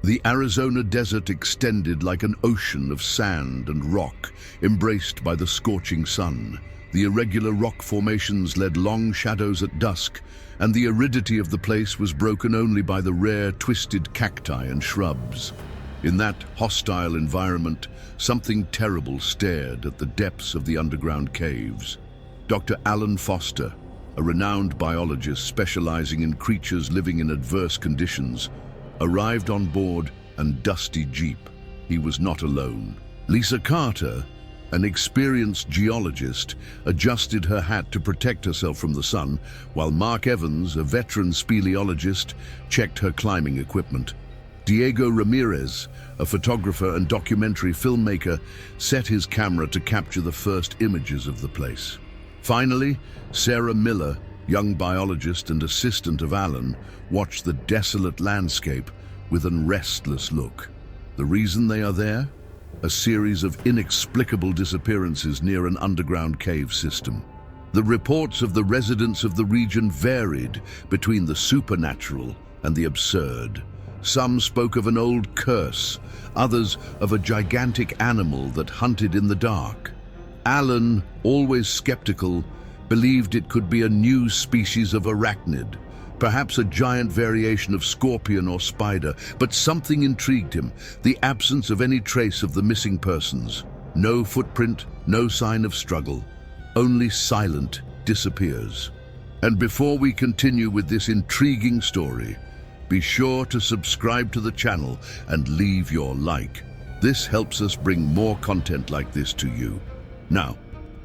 The Arizona desert extended like an ocean of sand and rock, embraced by the scorching sun. The irregular rock formations led long shadows at dusk, and the aridity of the place was broken only by the rare twisted cacti and shrubs. In that hostile environment, something terrible stared at the depths of the underground caves. Dr. Alan Foster, a renowned biologist specializing in creatures living in adverse conditions, arrived on board an dusty jeep. He was not alone. Lisa Carter, an experienced geologist, adjusted her hat to protect herself from the sun, while Mark Evans, a veteran speleologist, checked her climbing equipment. Diego Ramirez, a photographer and documentary filmmaker, set his camera to capture the first images of the place. Finally, Sarah Miller, young biologist and assistant of Alan, watched the desolate landscape with a restless look. The reason they are there? A series of inexplicable disappearances near an underground cave system. The reports of the residents of the region varied between the supernatural and the absurd. Some spoke of an old curse, others of a gigantic animal that hunted in the dark. Alan, always skeptical, believed it could be a new species of arachnid, perhaps a giant variation of scorpion or spider, but something intrigued him: the absence of any trace of the missing persons. No footprint, no sign of struggle, only silent disappears. And before we continue with this intriguing story, be sure to subscribe to the channel and leave your like. This helps us bring more content like this to you. Now,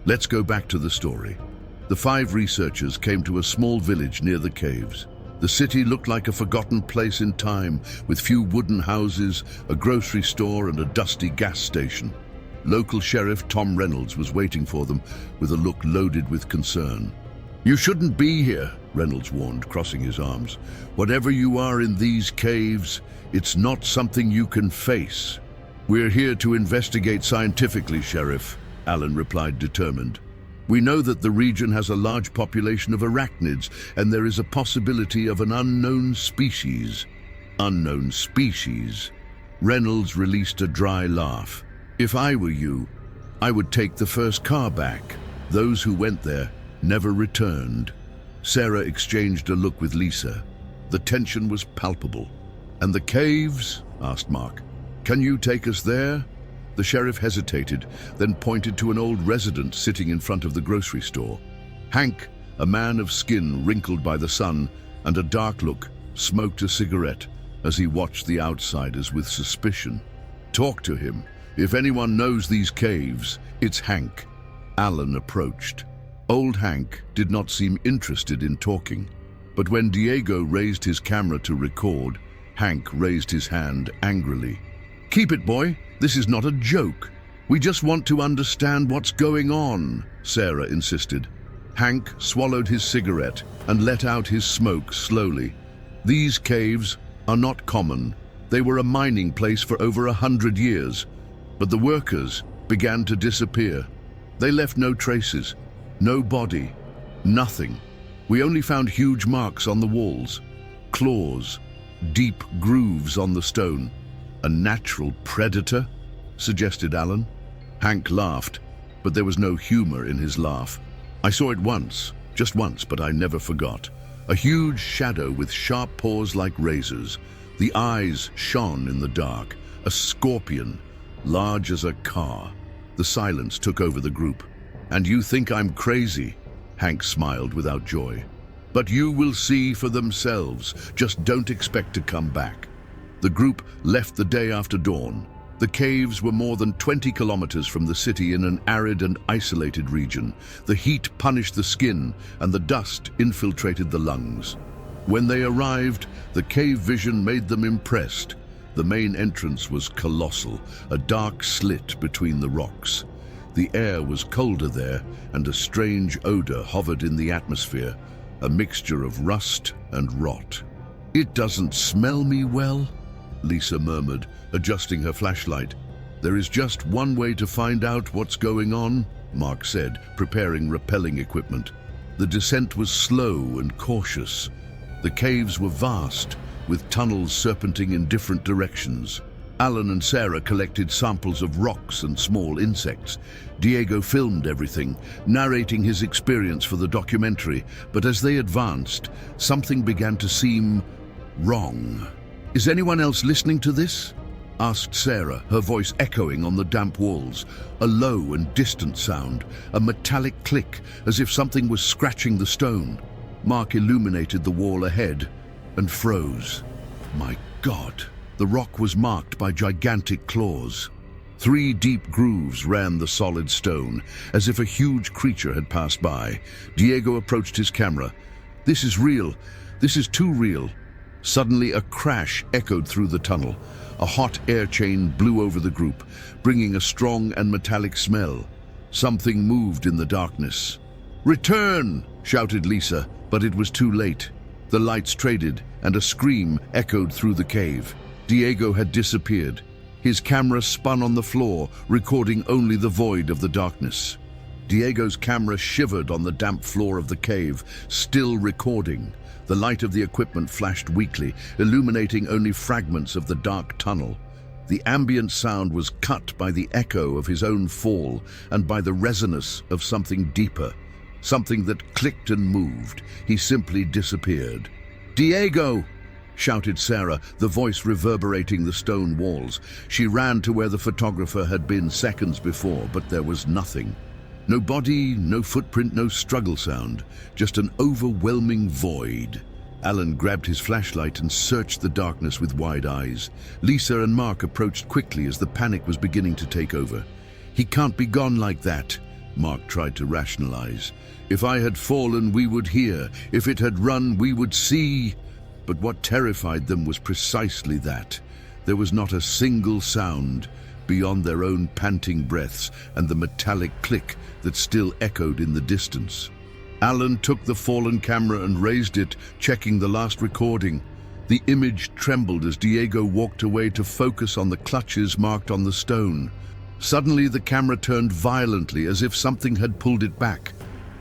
let's go back to the story. The 5 researchers came to a small village near the caves. The city looked like a forgotten place in time, with few wooden houses, a grocery store, and a dusty gas station. Local Sheriff Tom Reynolds was waiting for them with a look loaded with concern. "You shouldn't be here," Reynolds warned, crossing his arms. "Whatever you are in these caves, it's not something you can face." "We're here to investigate scientifically, Sheriff," Alan replied, determined. "We know that the region has a large population of arachnids, and there is a possibility of an unknown species." "Unknown species?" Reynolds released a dry laugh. "If I were you, I would take the first car back. Those who went there never returned." Sarah exchanged a look with Lisa. The tension was palpable. "And the caves?" asked Mark. "Can you take us there?" The sheriff hesitated, then pointed to an old resident sitting in front of the grocery store. Hank, a man of skin wrinkled by the sun and a dark look, smoked a cigarette as he watched the outsiders with suspicion. "Talk to him. If anyone knows these caves, it's Hank." Alan approached. Old Hank did not seem interested in talking, but when Diego raised his camera to record, Hank raised his hand angrily. "Keep it, boy. This is not a joke. We just want to understand what's going on," Sarah insisted. Hank swallowed his cigarette and let out his smoke slowly. "These caves are not common. They were a mining place for over 100 years, but the workers began to disappear. They left no traces, no body, nothing. We only found huge marks on the walls, claws, deep grooves on the stone." "A natural predator?" suggested Alan. Hank laughed, but there was no humor in his laugh. "I saw it once, just once, but I never forgot. A huge shadow with sharp paws like razors. The eyes shone in the dark. A scorpion, large as a car." The silence took over the group. "And you think I'm crazy?" Hank smiled without joy. "But you will see for themselves. Just don't expect to come back." The group left the day after dawn. The caves were more than 20 kilometers from the city in an arid and isolated region. The heat punished the skin and the dust infiltrated the lungs. When they arrived, the cave vision made them impressed. The main entrance was colossal, a dark slit between the rocks. The air was colder there, and a strange odor hovered in the atmosphere, a mixture of rust and rot. "It doesn't smell me well," Lisa murmured, adjusting her flashlight. "There is just one way to find out what's going on," Mark said, preparing rappelling equipment. The descent was slow and cautious. The caves were vast, with tunnels serpenting in different directions. Alan and Sarah collected samples of rocks and small insects. Diego filmed everything, narrating his experience for the documentary, but as they advanced, something began to seem wrong. "Is anyone else listening to this?" asked Sarah, her voice echoing on the damp walls. A low and distant sound, a metallic click, as if something was scratching the stone. Mark illuminated the wall ahead and froze. My God! The rock was marked by gigantic claws. 3 deep grooves ran the solid stone, as if a huge creature had passed by. Diego approached his camera. "This is real. This is too real." Suddenly, a crash echoed through the tunnel. A hot air chain blew over the group, bringing a strong and metallic smell. Something moved in the darkness. "Return!" shouted Lisa, but it was too late. The lights traded, and a scream echoed through the cave. Diego had disappeared. His camera spun on the floor, recording only the void of the darkness. Diego's camera shivered on the damp floor of the cave, still recording. The light of the equipment flashed weakly, illuminating only fragments of the dark tunnel. The ambient sound was cut by the echo of his own fall and by the resonance of something deeper, something that clicked and moved. He simply disappeared. "Diego!" shouted Sarah, the voice reverberating the stone walls. She ran to where the photographer had been seconds before, but there was nothing. No body, no footprint, no struggle sound, just an overwhelming void. Alan grabbed his flashlight and searched the darkness with wide eyes. Lisa and Mark approached quickly as the panic was beginning to take over. "He can't be gone like that," Mark tried to rationalize. "If I had fallen, we would hear. If it had run, we would see." But what terrified them was precisely that. There was not a single sound beyond their own panting breaths and the metallic click that still echoed in the distance. Alan took the fallen camera and raised it, checking the last recording. The image trembled as Diego walked away to focus on the clutches marked on the stone. Suddenly, the camera turned violently as if something had pulled it back.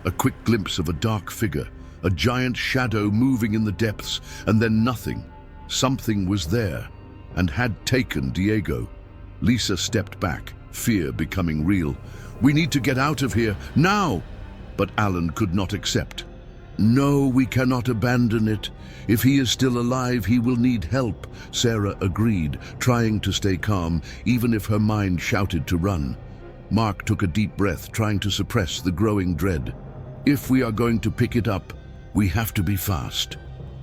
A quick glimpse of a dark figure, a giant shadow moving in the depths, and then nothing. Something was there and had taken Diego. Lisa stepped back, fear becoming real. "We need to get out of here, now!" But Alan could not accept. "No, we cannot abandon it. If he is still alive, he will need help," Sarah agreed, trying to stay calm, even if her mind shouted to run. Mark took a deep breath, trying to suppress the growing dread. "If we are going to pick it up, we have to be fast.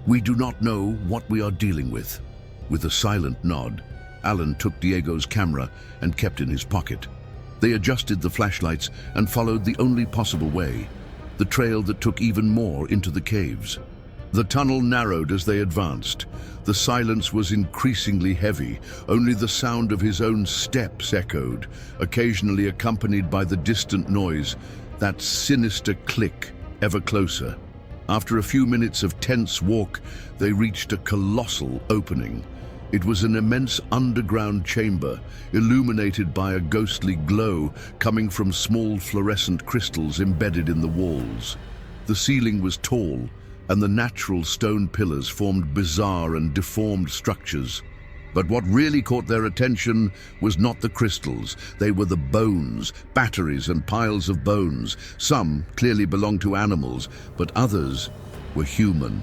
We do not know what we are dealing with." With a silent nod, Alan took Diego's camera and kept in his pocket. They adjusted the flashlights and followed the only possible way, the trail that took even more into the caves. The tunnel narrowed as they advanced. The silence was increasingly heavy. Only the sound of his own steps echoed, occasionally accompanied by the distant noise, that sinister click, ever closer. After a few minutes of tense walk, they reached a colossal opening. It was an immense underground chamber, illuminated by a ghostly glow coming from small fluorescent crystals embedded in the walls. The ceiling was tall, and the natural stone pillars formed bizarre and deformed structures. But what really caught their attention was not the crystals. They were the bones, batteries and piles of bones. Some clearly belonged to animals, but others were human.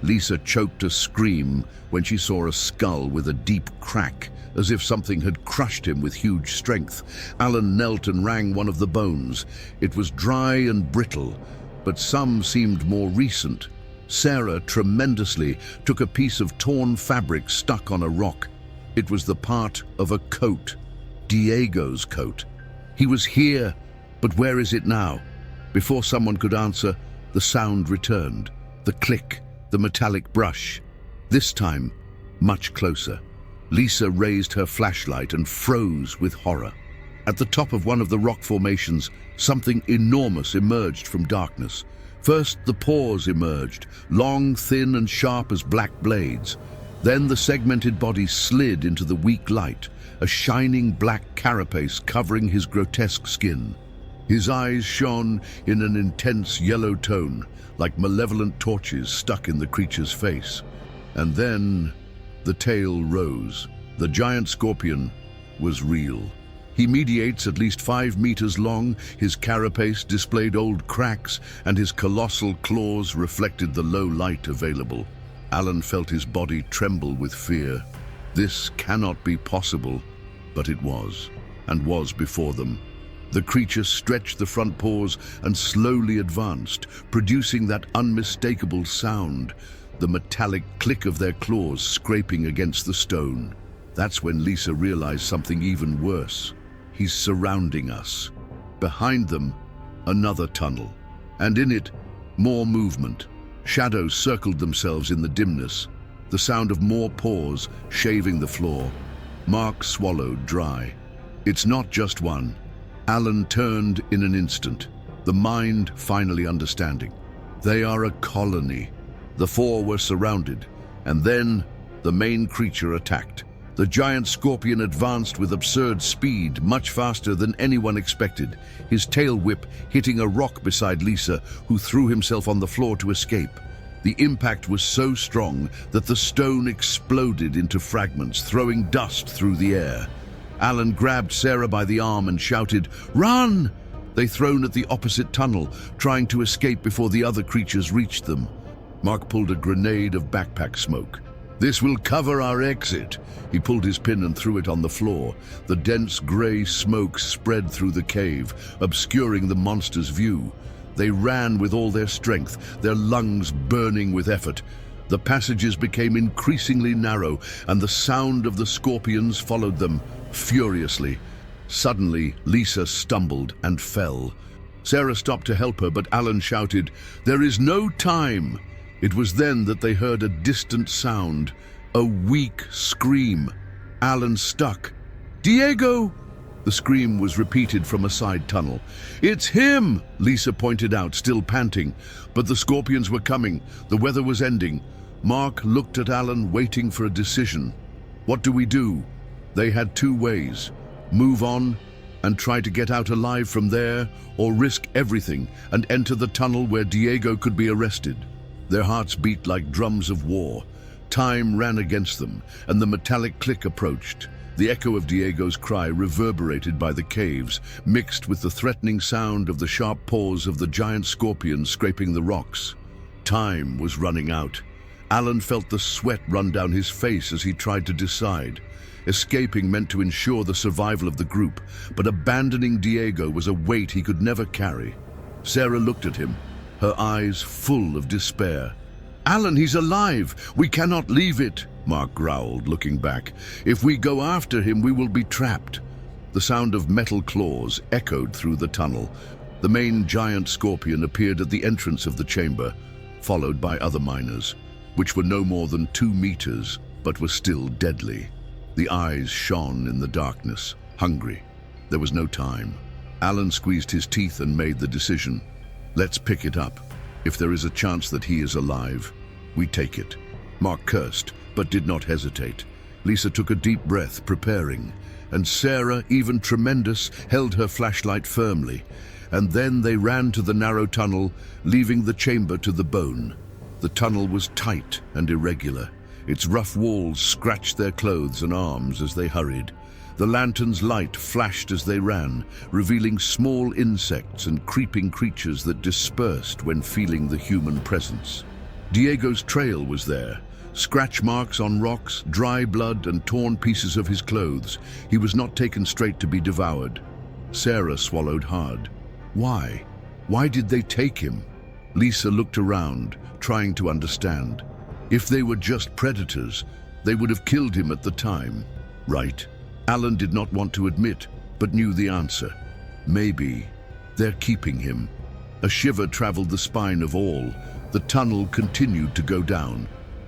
Lisa choked a scream when she saw a skull with a deep crack, as if something had crushed him with huge strength. Alan knelt and rang one of the bones. It was dry and brittle, but some seemed more recent. Sarah tremendously took a piece of torn fabric stuck on a rock. It was the part of a coat, Diego's coat. He was here, but where is it now? Before someone could answer, the sound returned. The click, the metallic brush. This time, much closer. Lisa raised her flashlight and froze with horror. At the top of one of the rock formations, something enormous emerged from darkness. First, the paws emerged, long, thin, and sharp as black blades. Then the segmented body slid into the weak light, a shining black carapace covering his grotesque skin. His eyes shone in an intense yellow tone, like malevolent torches stuck in the creature's face. And then the tail rose. The giant scorpion was real. He mediates at least 5 meters long, his carapace displayed old cracks, and his colossal claws reflected the low light available. Alan felt his body tremble with fear. This cannot be possible, but it was, and was before them. The creature stretched the front paws and slowly advanced, producing that unmistakable sound, the metallic click of their claws scraping against the stone. That's when Lisa realized something even worse. He's surrounding us. Behind them, another tunnel, and in it, more movement. Shadows circled themselves in the dimness, the sound of more paws shaving the floor. Mark swallowed dry. It's not just one. Alan turned in an instant, the mind finally understanding. They are a colony. The 4 were surrounded, and then the main creature attacked. The giant scorpion advanced with absurd speed, much faster than anyone expected, his tail whip hitting a rock beside Lisa, who threw himself on the floor to escape. The impact was so strong that the stone exploded into fragments, throwing dust through the air. Alan grabbed Sarah by the arm and shouted, "Run!" They thrown at the opposite tunnel, trying to escape before the other creatures reached them. Mark pulled a grenade of backpack smoke. "This will cover our exit." He pulled his pin and threw it on the floor. The dense gray smoke spread through the cave, obscuring the monster's view. They ran with all their strength, their lungs burning with effort. The passages became increasingly narrow, and the sound of the scorpions followed them furiously. Suddenly, Lisa stumbled and fell. Sarah stopped to help her, but Alan shouted, "There is no time!" It was then that they heard a distant sound, a weak scream. Alan stuck. "Diego!" The scream was repeated from a side tunnel. "It's him!" Lisa pointed out, still panting. But the scorpions were coming. The weather was ending. Mark looked at Alan, waiting for a decision. What do we do? They had 2 ways. Move on and try to get out alive from there, or risk everything and enter the tunnel where Diego could be arrested. Their hearts beat like drums of war. Time ran against them, and the metallic click approached. The echo of Diego's cry reverberated by the caves, mixed with the threatening sound of the sharp paws of the giant scorpion scraping the rocks. Time was running out. Alan felt the sweat run down his face as he tried to decide. Escaping meant to ensure the survival of the group, but abandoning Diego was a weight he could never carry. Sarah looked at him, her eyes full of despair. "Alan, he's alive! We cannot leave it!" Mark growled, looking back. "If we go after him, we will be trapped." The sound of metal claws echoed through the tunnel. The main giant scorpion appeared at the entrance of the chamber, followed by other miners, which were no more than 2 meters, but were still deadly. The eyes shone in the darkness, hungry. There was no time. Alan squeezed his teeth and made the decision. "Let's pick it up. If there is a chance that he is alive, we take it." Mark cursed, but did not hesitate. Lisa took a deep breath, preparing, and Sarah, even tremendous, held her flashlight firmly. And then they ran to the narrow tunnel, leaving the chamber to the bone. The tunnel was tight and irregular. Its rough walls scratched their clothes and arms as they hurried. The lantern's light flashed as they ran, revealing small insects and creeping creatures that dispersed when feeling the human presence. Diego's trail was there. Scratch marks on rocks, dry blood, and torn pieces of his clothes. He was not taken straight to be devoured. Sarah swallowed hard. Why? Why did they take him? Lisa looked around, trying to understand. If they were just predators, they would have killed him at the time, right? Alan did not want to admit, but knew the answer. Maybe they're keeping him. A shiver traveled the spine of all. The tunnel continued to go down.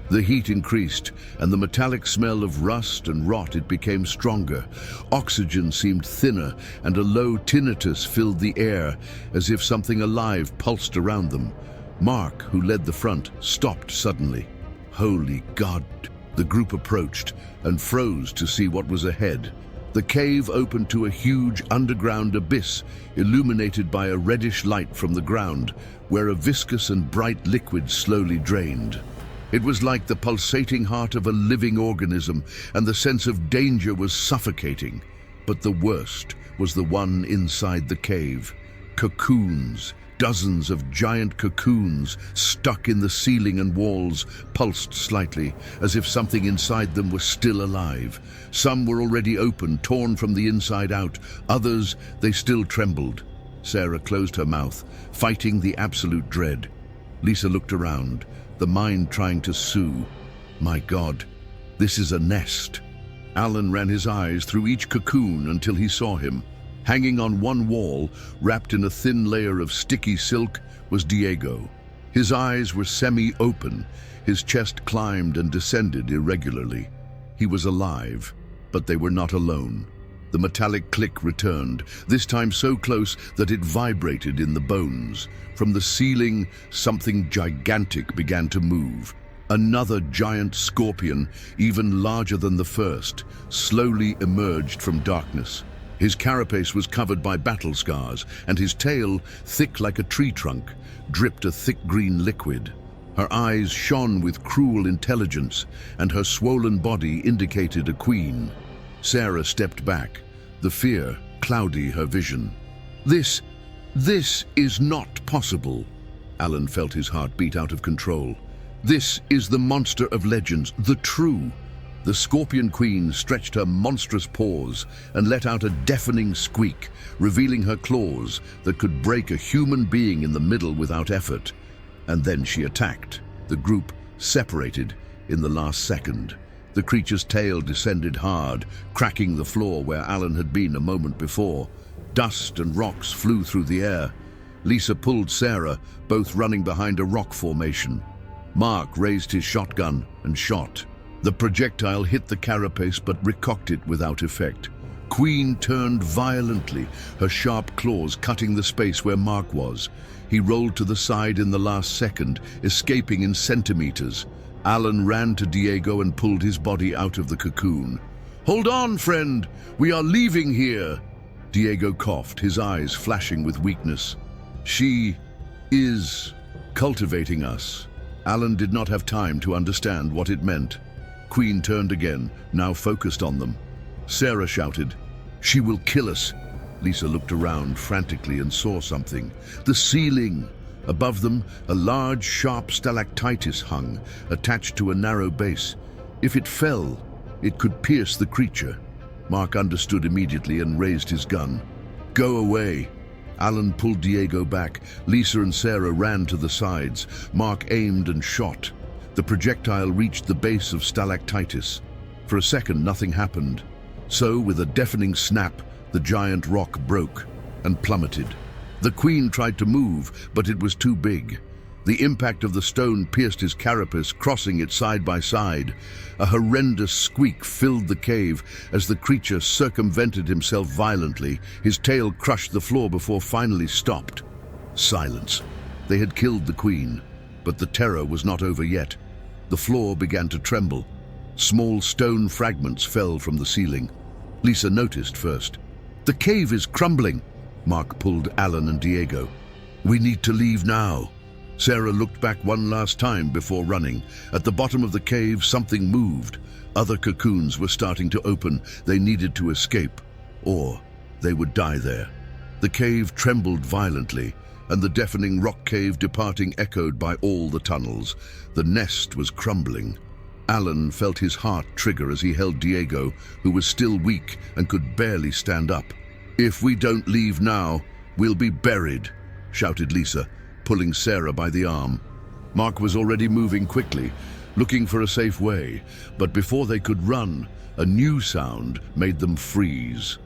The heat increased, and the metallic smell of rust and rot it became stronger. Oxygen seemed thinner, and a low tinnitus filled the air, as if something alive pulsed around them. Mark, who led the front, stopped suddenly. Holy God! The group approached and froze to see what was ahead. The cave opened to a huge underground abyss, illuminated by a reddish light from the ground, where a viscous and bright liquid slowly drained. It was like the pulsating heart of a living organism, and the sense of danger was suffocating. But the worst was the one inside the cave. Cocoons, dozens of giant cocoons stuck in the ceiling and walls, pulsed slightly, as if something inside them was still alive. Some were already open, torn from the inside out. Others, they still trembled. Sarah closed her mouth, fighting the absolute dread. Lisa looked around, the mind trying to sue. My God, this is a nest. Alan ran his eyes through each cocoon until he saw him. Hanging on one wall, wrapped in a thin layer of sticky silk, was Diego. His eyes were semi-open, his chest climbed and descended irregularly. He was alive, but they were not alone. The metallic click returned, this time so close that it vibrated in the bones. From the ceiling, something gigantic began to move. Another giant scorpion, even larger than the first, slowly emerged from darkness. His carapace was covered by battle scars, and his tail, thick like a tree trunk, dripped a thick green liquid. Her eyes shone with cruel intelligence, and her swollen body indicated a queen. Sarah stepped back, the fear clouding her vision. This is not possible. Alan felt his heart beat out of control. This is the monster of legends, the true. The Scorpion Queen stretched her monstrous paws and let out a deafening squeak, revealing her claws that could break a human being in the middle without effort. And then she attacked. The group separated in the last second. The creature's tail descended hard, cracking the floor where Alan had been a moment before. Dust and rocks flew through the air. Lisa pulled Sarah, both running behind a rock formation. Mark raised his shotgun and shot. The projectile hit the carapace but recocked it without effect. Queen turned violently, her sharp claws cutting the space where Mark was. He rolled to the side in the last second, escaping in centimeters. Alan ran to Diego and pulled his body out of the cocoon. "Hold on, friend! We are leaving here!" Diego coughed, his eyes flashing with weakness. "She is cultivating us." Alan did not have time to understand what it meant. Queen turned again, now focused on them. Sarah shouted, "She will kill us." Lisa looked around frantically and saw something. The ceiling! Above them, a large, sharp stalactitis hung, attached to a narrow base. If it fell, it could pierce the creature. Mark understood immediately and raised his gun. "Go away." Alan pulled Diego back. Lisa and Sarah ran to the sides. Mark aimed and shot. The projectile reached the base of stalactitis. For a second, nothing happened. So, with a deafening snap, the giant rock broke and plummeted. The Queen tried to move, but it was too big. The impact of the stone pierced his carapace, crossing it side by side. A horrendous squeak filled the cave as the creature circumvented himself violently. His tail crushed the floor before finally stopped. Silence. They had killed the Queen, but the terror was not over yet. The floor began to tremble. Small stone fragments fell from the ceiling. Lisa noticed first. "The cave is crumbling." Mark pulled Alan and Diego. "We need to leave now." Sarah looked back one last time before running. At the bottom of the cave, something moved. Other cocoons were starting to open. They needed to escape, or they would die there. The cave trembled violently, and the deafening rock cave departing echoed by all the tunnels. The nest was crumbling. Alan felt his heart trigger as he held Diego, who was still weak and could barely stand up. "If we don't leave now, we'll be buried," shouted Lisa, pulling Sarah by the arm. Mark was already moving quickly, looking for a safe way, but before they could run, a new sound made them freeze.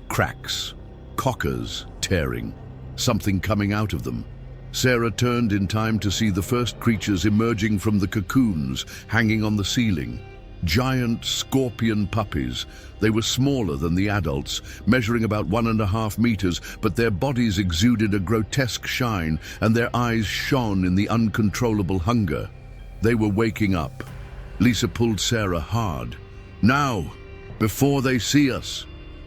Cracks, cockers tearing, something coming out of them. Sarah turned in time to see the first creatures emerging from the cocoons hanging on the ceiling. Giant scorpion puppies. They were smaller than the adults, measuring about 1.5 meters, but their bodies exuded a grotesque shine and their eyes shone in the uncontrollable hunger. They were waking up. Lisa pulled Sarah hard. "Now, before they see us."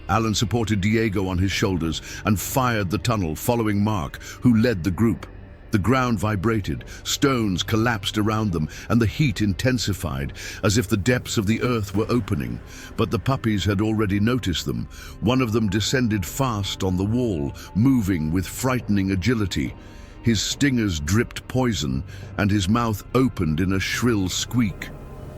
Alan supported Diego on his shoulders and fired the tunnel, following Mark, who led the group. The ground vibrated, stones collapsed around them, and the heat intensified, as if the depths of the earth were opening. But the puppies had already noticed them. One of them descended fast on the wall, moving with frightening agility. His stingers dripped poison, and his mouth opened in a shrill squeak.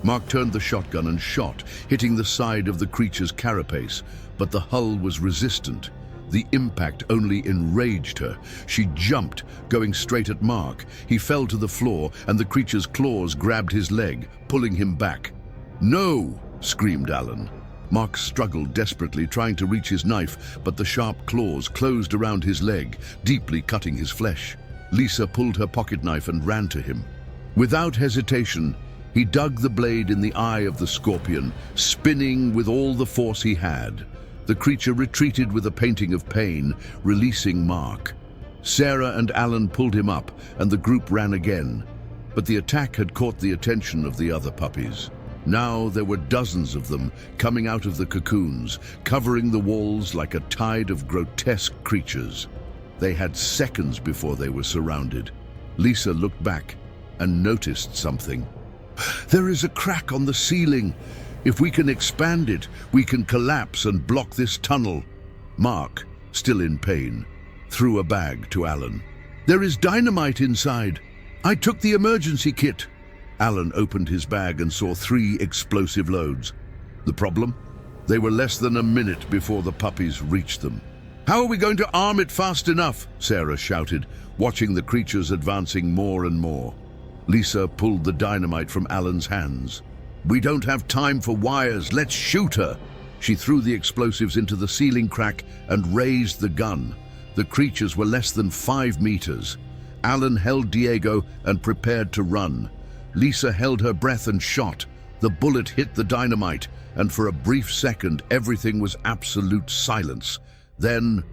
Mark turned the shotgun and shot, hitting the side of the creature's carapace, but the hull was resistant. The impact only enraged her. She jumped, going straight at Mark. He fell to the floor, and the creature's claws grabbed his leg, pulling him back. "No!" screamed Alan. Mark struggled desperately, trying to reach his knife, but the sharp claws closed around his leg, deeply cutting his flesh. Lisa pulled her pocket knife and ran to him. Without hesitation, he dug the blade in the eye of the scorpion, spinning with all the force he had. The creature retreated with a painting of pain, releasing Mark. Sarah and Alan pulled him up, and the group ran again. But the attack had caught the attention of the other puppies. Now there were dozens of them coming out of the cocoons, covering the walls like a tide of grotesque creatures. They had seconds before they were surrounded. Lisa looked back and noticed something. "There is a crack on the ceiling. If we can expand it, we can collapse and block this tunnel." Mark, still in pain, threw a bag to Alan. "There is dynamite inside. I took the emergency kit." Alan opened his bag and saw 3 explosive loads. The problem? They were less than a minute before the puppies reached them. "How are we going to arm it fast enough?" Sarah shouted, watching the creatures advancing more and more. Lisa pulled the dynamite from Alan's hands. "We don't have time for wires. Let's shoot her." She threw the explosives into the ceiling crack and raised the gun. The creatures were less than 5 meters. Alan held Diego and prepared to run. Lisa held her breath and shot. The bullet hit the dynamite, and for a brief second, everything was absolute silence. Then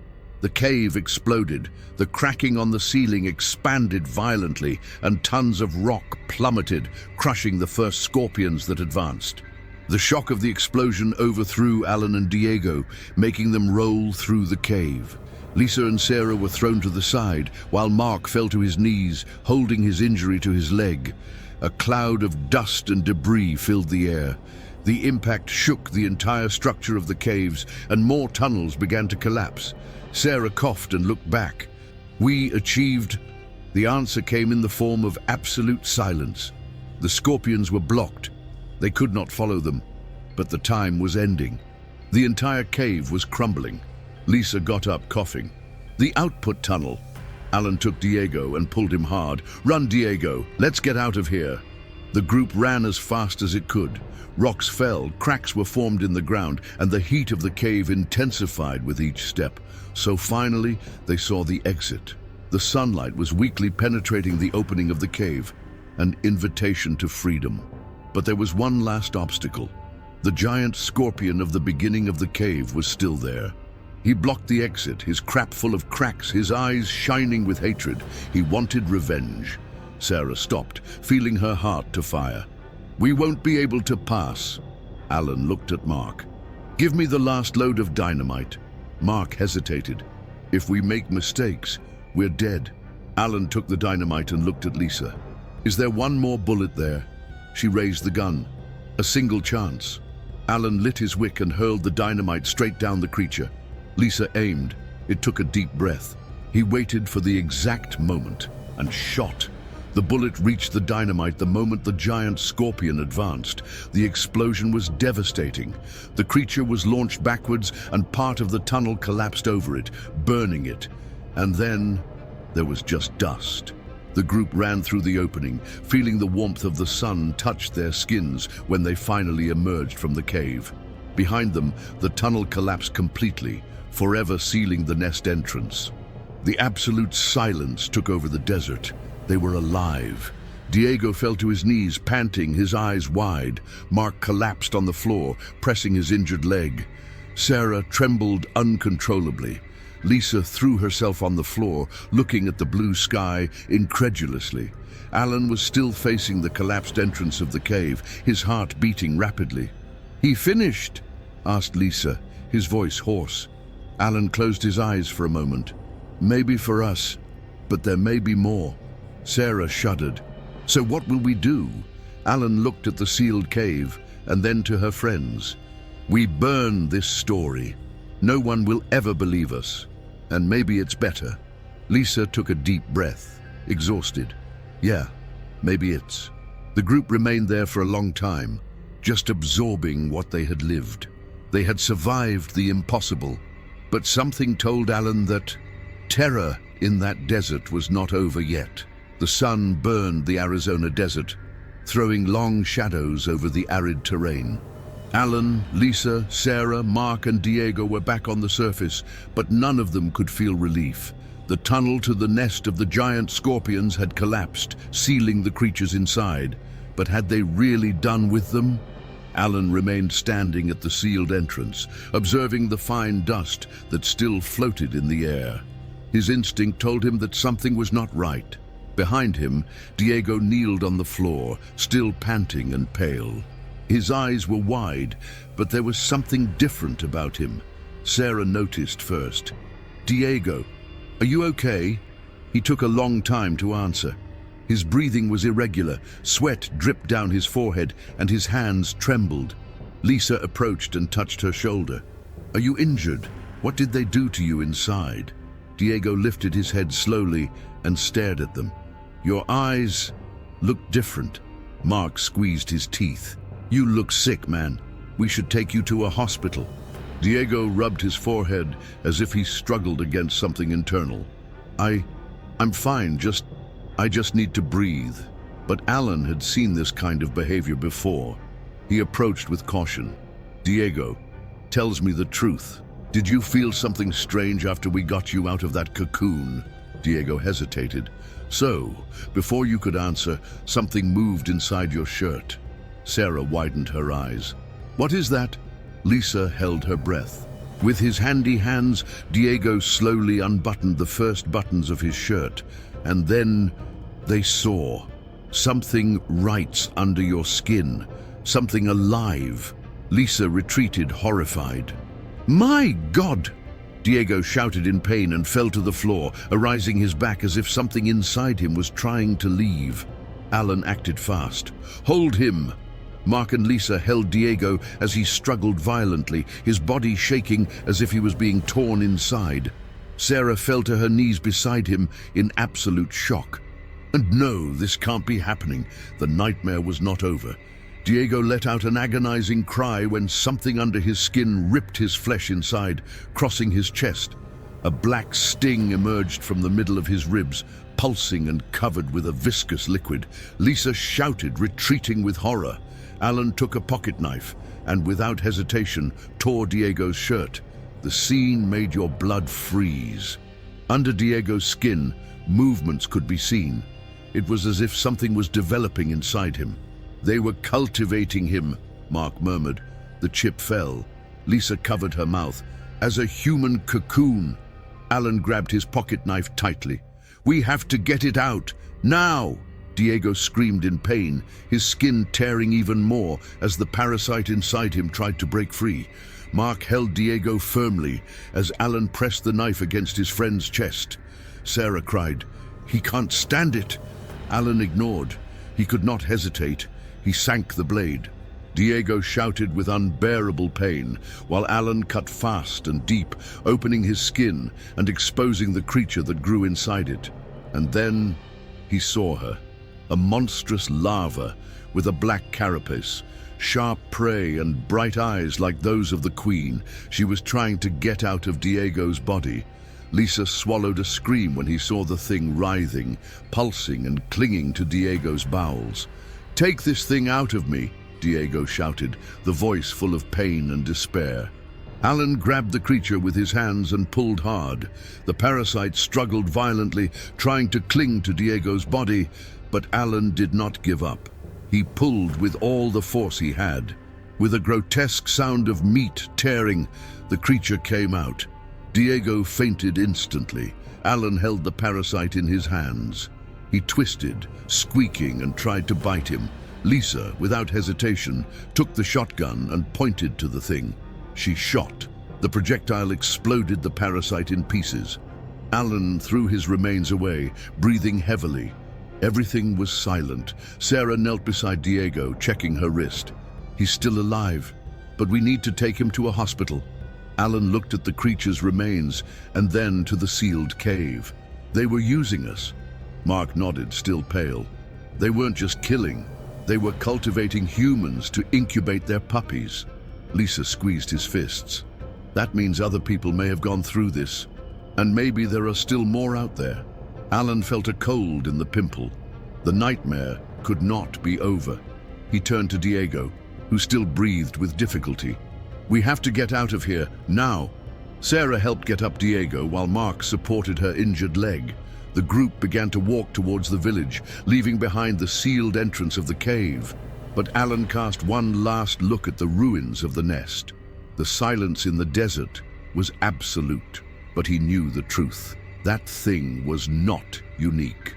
the cave exploded. The cracking on the ceiling expanded violently, and tons of rock plummeted, crushing the first scorpions that advanced. The shock of the explosion overthrew Alan and Diego, making them roll through the cave. Lisa and Sarah were thrown to the side, while Mark fell to his knees, holding his injury to his leg. A cloud of dust and debris filled the air. The impact shook the entire structure of the caves, and more tunnels began to collapse. Sarah coughed and looked back. "We achieved." The answer came in the form of absolute silence. The scorpions were blocked. They could not follow them, but the time was ending. The entire cave was crumbling. Lisa got up, coughing. "The output tunnel." Alan took Diego and pulled him hard. "Run, Diego. Let's get out of here." The group ran as fast as it could. Rocks fell, cracks were formed in the ground, and the heat of the cave intensified with each step. So finally, they saw the exit. The sunlight was weakly penetrating the opening of the cave, an invitation to freedom. But there was one last obstacle. The giant scorpion of the beginning of the cave was still there. He blocked the exit, his crap full of cracks, his eyes shining with hatred. He wanted revenge. Sarah stopped, feeling her heart to fire. "We won't be able to pass." Alan looked at Mark. "Give me the last load of dynamite." Mark hesitated. "If we make mistakes, we're dead." Alan took the dynamite and looked at Lisa. "Is there one more bullet there?" She raised the gun. A single chance. Alan lit his wick and hurled the dynamite straight down the creature. Lisa aimed. It took a deep breath. He waited for the exact moment and shot. The bullet reached the dynamite the moment the giant scorpion advanced. The explosion was devastating. The creature was launched backwards, and part of the tunnel collapsed over it, burning it. And then there was just dust. The group ran through the opening, feeling the warmth of the sun touch their skins when they finally emerged from the cave. Behind them, the tunnel collapsed completely, forever sealing the nest entrance. The absolute silence took over the desert. They were alive. Diego fell to his knees, panting, his eyes wide. Mark collapsed on the floor, pressing his injured leg. Sarah trembled uncontrollably. Lisa threw herself on the floor, looking at the blue sky incredulously. Alan was still facing the collapsed entrance of the cave, his heart beating rapidly. "He finished?" asked Lisa, his voice hoarse. Alan closed his eyes for a moment. "Maybe for us, but there may be more." Sarah shuddered. So what will we do? Alan looked at the sealed cave and then to her friends. We burn this story. No one will ever believe us. And maybe it's better. Lisa took a deep breath, exhausted. Yeah, maybe it's. The group remained there for a long time, just absorbing what they had lived. They had survived the impossible, but something told Alan that terror in that desert was not over yet. The sun burned the Arizona desert, throwing long shadows over the arid terrain. Alan, Lisa, Sarah, Mark and Diego were back on the surface, but none of them could feel relief. The tunnel to the nest of the giant scorpions had collapsed, sealing the creatures inside. But had they really done with them? Alan remained standing at the sealed entrance, observing the fine dust that still floated in the air. His instinct told him that something was not right. Behind him, Diego kneeled on the floor, still panting and pale. His eyes were wide, but there was something different about him. Sarah noticed first. "Diego, are you okay?" He took a long time to answer. His breathing was irregular, sweat dripped down his forehead, and his hands trembled. Lisa approached and touched her shoulder. "Are you injured? What did they do to you inside?" Diego lifted his head slowly and stared at them. "Your eyes look different." Mark squeezed his teeth. "You look sick, man. We should take you to a hospital." Diego rubbed his forehead as if he struggled against something internal. I'm fine, I just need to breathe." But Alan had seen this kind of behavior before. He approached with caution. "Diego, tells me the truth. Did you feel something strange after we got you out of that cocoon?" Diego hesitated. "So, before you could answer, something moved inside your shirt." Sarah widened her eyes. "What is that?" Lisa held her breath. With his handy hands, Diego slowly unbuttoned the first buttons of his shirt, and then they saw something right under your skin, something alive. Lisa retreated, horrified. "My God!" Diego shouted in pain and fell to the floor, arising his back as if something inside him was trying to leave. Alan acted fast. "Hold him!" Mark and Lisa held Diego as he struggled violently, his body shaking as if he was being torn inside. Sarah fell to her knees beside him in absolute shock. And no, this can't be happening. The nightmare was not over. Diego let out an agonizing cry when something under his skin ripped his flesh inside, crossing his chest. A black sting emerged from the middle of his ribs, pulsing and covered with a viscous liquid. Lisa shouted, retreating with horror. Alan took a pocket knife and, without hesitation, tore Diego's shirt. The scene made your blood freeze. Under Diego's skin, movements could be seen. It was as if something was developing inside him. "They were cultivating him," Mark murmured. The chip fell. Lisa covered her mouth. "As a human cocoon." Alan grabbed his pocket knife tightly. "We have to get it out, now!" Diego screamed in pain, his skin tearing even more as the parasite inside him tried to break free. Mark held Diego firmly as Alan pressed the knife against his friend's chest. Sarah cried, "He can't stand it!" Alan ignored. He could not hesitate. He sank the blade. Diego shouted with unbearable pain, while Alan cut fast and deep, opening his skin and exposing the creature that grew inside it. And then he saw her. A monstrous larva with a black carapace, sharp prey and bright eyes like those of the queen. She was trying to get out of Diego's body. Lisa swallowed a scream when he saw the thing writhing, pulsing and clinging to Diego's bowels. "Take this thing out of me," Diego shouted, the voice full of pain and despair. Alan grabbed the creature with his hands and pulled hard. The parasite struggled violently, trying to cling to Diego's body, but Alan did not give up. He pulled with all the force he had. With a grotesque sound of meat tearing, the creature came out. Diego fainted instantly. Alan held the parasite in his hands. He twisted, squeaking, and tried to bite him. Lisa, without hesitation, took the shotgun and pointed to the thing. She shot. The projectile exploded the parasite in pieces. Alan threw his remains away, breathing heavily. Everything was silent. Sarah knelt beside Diego, checking her wrist. He's still alive, but we need to take him to a hospital. Alan looked at the creature's remains and then to the sealed cave. They were using us. Mark nodded, still pale. They weren't just killing. They were cultivating humans to incubate their puppies. Lisa squeezed his fists. That means other people may have gone through this. And maybe there are still more out there. Alan felt a cold in the pimple. The nightmare could not be over. He turned to Diego, who still breathed with difficulty. We have to get out of here, now. Sarah helped get up Diego while Mark supported her injured leg. The group began to walk towards the village, leaving behind the sealed entrance of the cave. But Alan cast one last look at the ruins of the nest. The silence in the desert was absolute, but he knew the truth. That thing was not unique.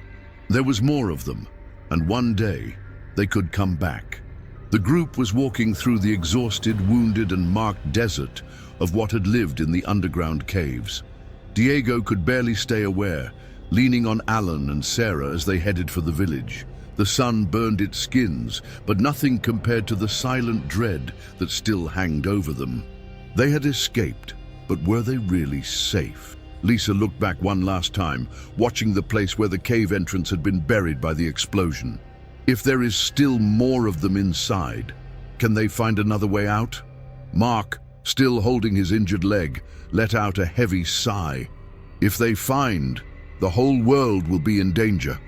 There was more of them, and one day they could come back. The group was walking through the exhausted, wounded, and marked desert of what had lived in the underground caves. Diego could barely stay aware, leaning on Alan and Sarah as they headed for the village. The sun burned its skins, but nothing compared to the silent dread that still hanged over them. They had escaped, but were they really safe? Lisa looked back one last time, watching the place where the cave entrance had been buried by the explosion. If there is still more of them inside, can they find another way out? Mark, still holding his injured leg, let out a heavy sigh. If they find, the whole world will be in danger.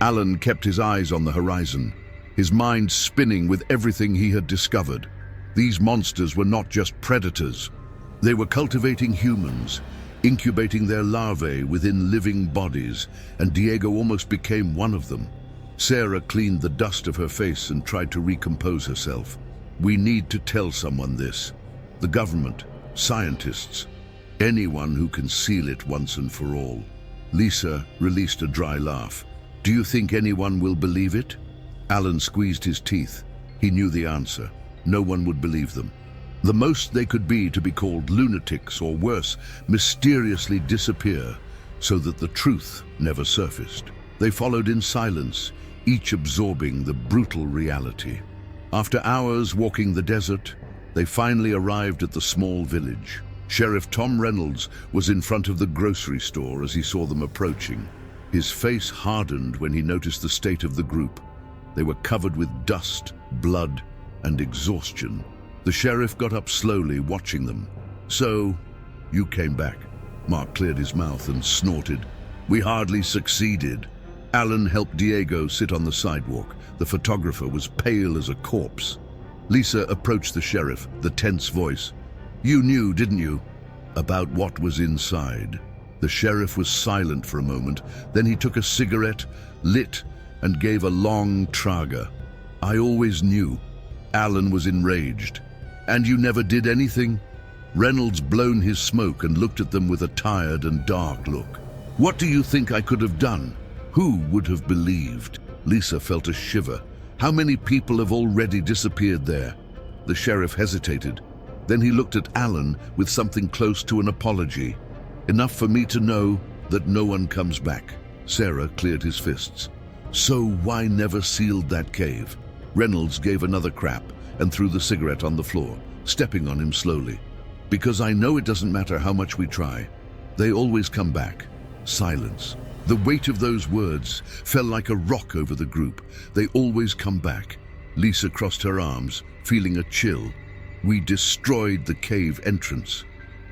Alan kept his eyes on the horizon, his mind spinning with everything he had discovered. These monsters were not just predators. They were cultivating humans, incubating their larvae within living bodies, and Diego almost became one of them. Sarah cleaned the dust of her face and tried to recompose herself. We need to tell someone this. The government, scientists, anyone who can seal it once and for all. Lisa released a dry laugh. Do you think anyone will believe it? Alan squeezed his teeth. He knew the answer. No one would believe them. The most they could be to be called lunatics or worse, mysteriously disappear so that the truth never surfaced. They followed in silence, each absorbing the brutal reality. After hours walking the desert, they finally arrived at the small village. Sheriff Tom Reynolds was in front of the grocery store as he saw them approaching. His face hardened when he noticed the state of the group. They were covered with dust, blood, and exhaustion. The sheriff got up slowly, watching them. So, you came back. Mark cleared his mouth and snorted. We hardly succeeded. Alan helped Diego sit on the sidewalk. The photographer was pale as a corpse. Lisa approached the sheriff, the tense voice. You knew, didn't you, about what was inside? The sheriff was silent for a moment. Then he took a cigarette, lit, and gave a long traga. I always knew. Alan was enraged. And you never did anything? Reynolds blown his smoke and looked at them with a tired and dark look. What do you think I could have done? Who would have believed? Lisa felt a shiver. How many people have already disappeared there? The sheriff hesitated. Then he looked at Alan with something close to an apology. Enough for me to know that no one comes back. Sarah cleared his fists. So why never sealed that cave? Reynolds gave another crap and threw the cigarette on the floor, stepping on him slowly. Because I know it doesn't matter how much we try. They always come back. Silence. The weight of those words fell like a rock over the group. They always come back. Lisa crossed her arms, feeling a chill. We destroyed the cave entrance.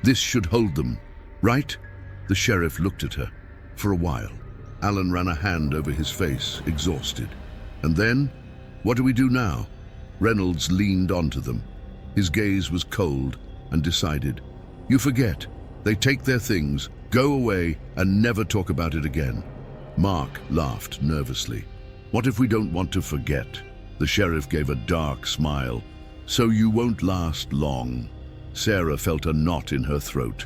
This should hold them, right? The sheriff looked at her. For a while, Alan ran a hand over his face, exhausted. And then, what do we do now? Reynolds leaned onto them. His gaze was cold and decided. You forget. They take their things, go away, and never talk about it again. Mark laughed nervously. What if we don't want to forget? The sheriff gave a dark smile. So you won't last long. Sarah felt a knot in her throat.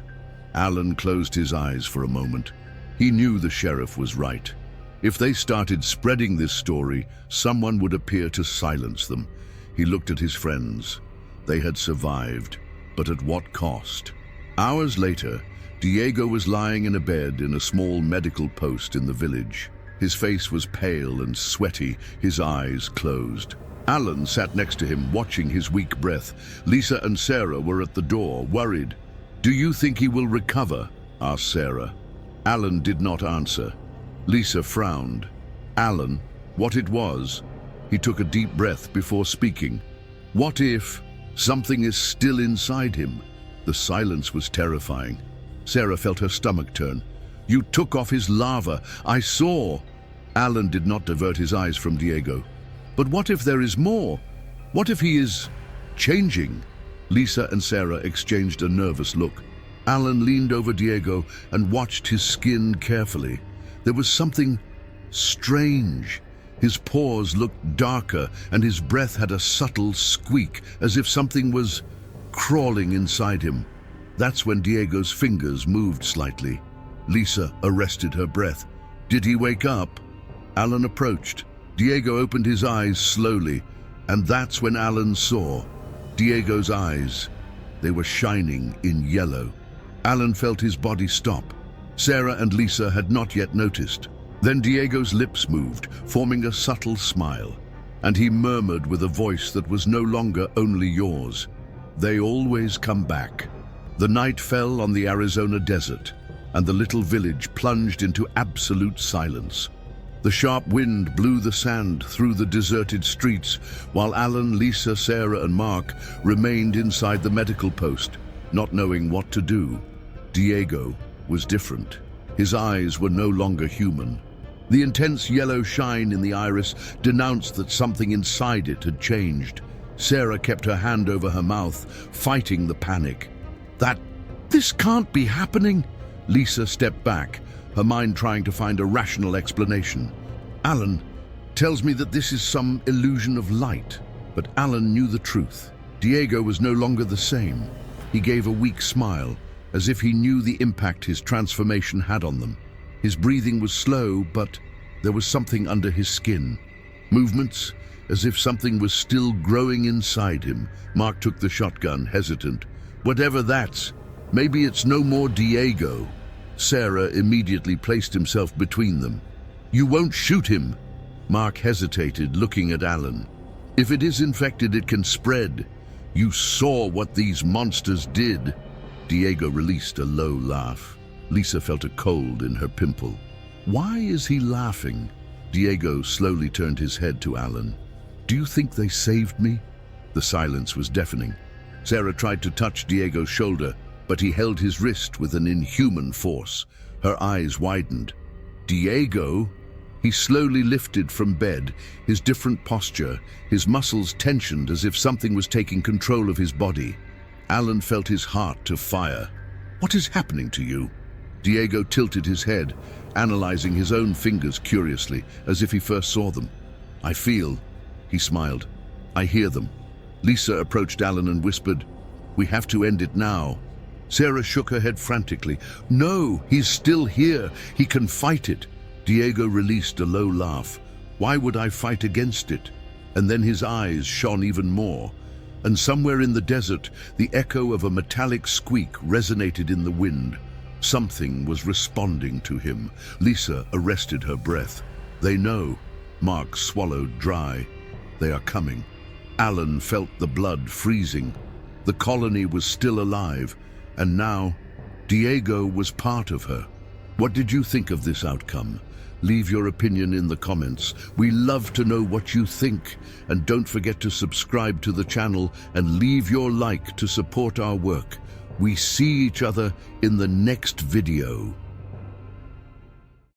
Alan closed his eyes for a moment. He knew the sheriff was right. If they started spreading this story, someone would appear to silence them. He looked at his friends. They had survived, but at what cost? Hours later, Diego was lying in a bed in a small medical post in the village. His face was pale and sweaty, his eyes closed. Alan sat next to him, watching his weak breath. Lisa and Sarah were at the door, worried. "Do you think he will recover?" asked Sarah. Alan did not answer. Lisa frowned. Alan, what it was? He took a deep breath before speaking. What if something is still inside him? The silence was terrifying. Sarah felt her stomach turn. "You took off his lava. I saw." Alan did not divert his eyes from Diego. "But what if there is more? What if he is changing?" Lisa and Sarah exchanged a nervous look. Alan leaned over Diego and watched his skin carefully. There was something strange. His pores looked darker and his breath had a subtle squeak, as if something was crawling inside him. That's when Diego's fingers moved slightly. Lisa arrested her breath. Did he wake up? Alan approached. Diego opened his eyes slowly, and that's when Alan saw Diego's eyes. They were shining in yellow. Alan felt his body stop. Sarah and Lisa had not yet noticed. Then Diego's lips moved, forming a subtle smile, and he murmured with a voice that was no longer only yours. "They always come back." The night fell on the Arizona desert, and the little village plunged into absolute silence. The sharp wind blew the sand through the deserted streets, while Alan, Lisa, Sarah, and Mark remained inside the medical post, not knowing what to do. Diego was different. His eyes were no longer human. The intense yellow shine in the iris denounced that something inside it had changed. Sarah kept her hand over her mouth, fighting the panic. This can't be happening." Lisa stepped back, her mind trying to find a rational explanation. "Alan tells me that this is some illusion of light." But Alan knew the truth. Diego was no longer the same. He gave a weak smile, as if he knew the impact his transformation had on them. His breathing was slow, but there was something under his skin. Movements, as if something was still growing inside him. Mark took the shotgun, hesitant. "Whatever that's, maybe it's no more Diego." Sarah immediately placed himself between them. "You won't shoot him." Mark hesitated, looking at Alan. "If it is infected, it can spread. You saw what these monsters did." Diego released a low laugh. Lisa felt a cold in her pimple. Why is he laughing? Diego slowly turned his head to Alan. "Do you think they saved me?" The silence was deafening. Sarah tried to touch Diego's shoulder, but he held his wrist with an inhuman force. Her eyes widened. "Diego?" He slowly lifted from bed, his different posture, his muscles tensioned as if something was taking control of his body. Alan felt his heart to fire. "What is happening to you?" Diego tilted his head, analyzing his own fingers curiously, as if he first saw them. "I feel," he smiled. "I hear them." Lisa approached Alan and whispered, "We have to end it now." Sarah shook her head frantically. "No, he's still here. He can fight it." Diego released a low laugh. "Why would I fight against it?" And then his eyes shone even more. And somewhere in the desert, the echo of a metallic squeak resonated in the wind. Something was responding to him. Lisa arrested her breath. "They know." Mark swallowed dry. "They are coming." Alan felt the blood freezing. The colony was still alive, and now Diego was part of her. What did you think of this outcome? Leave your opinion in the comments. We love to know what you think. And don't forget to subscribe to the channel and leave your like to support our work. We see each other in the next video.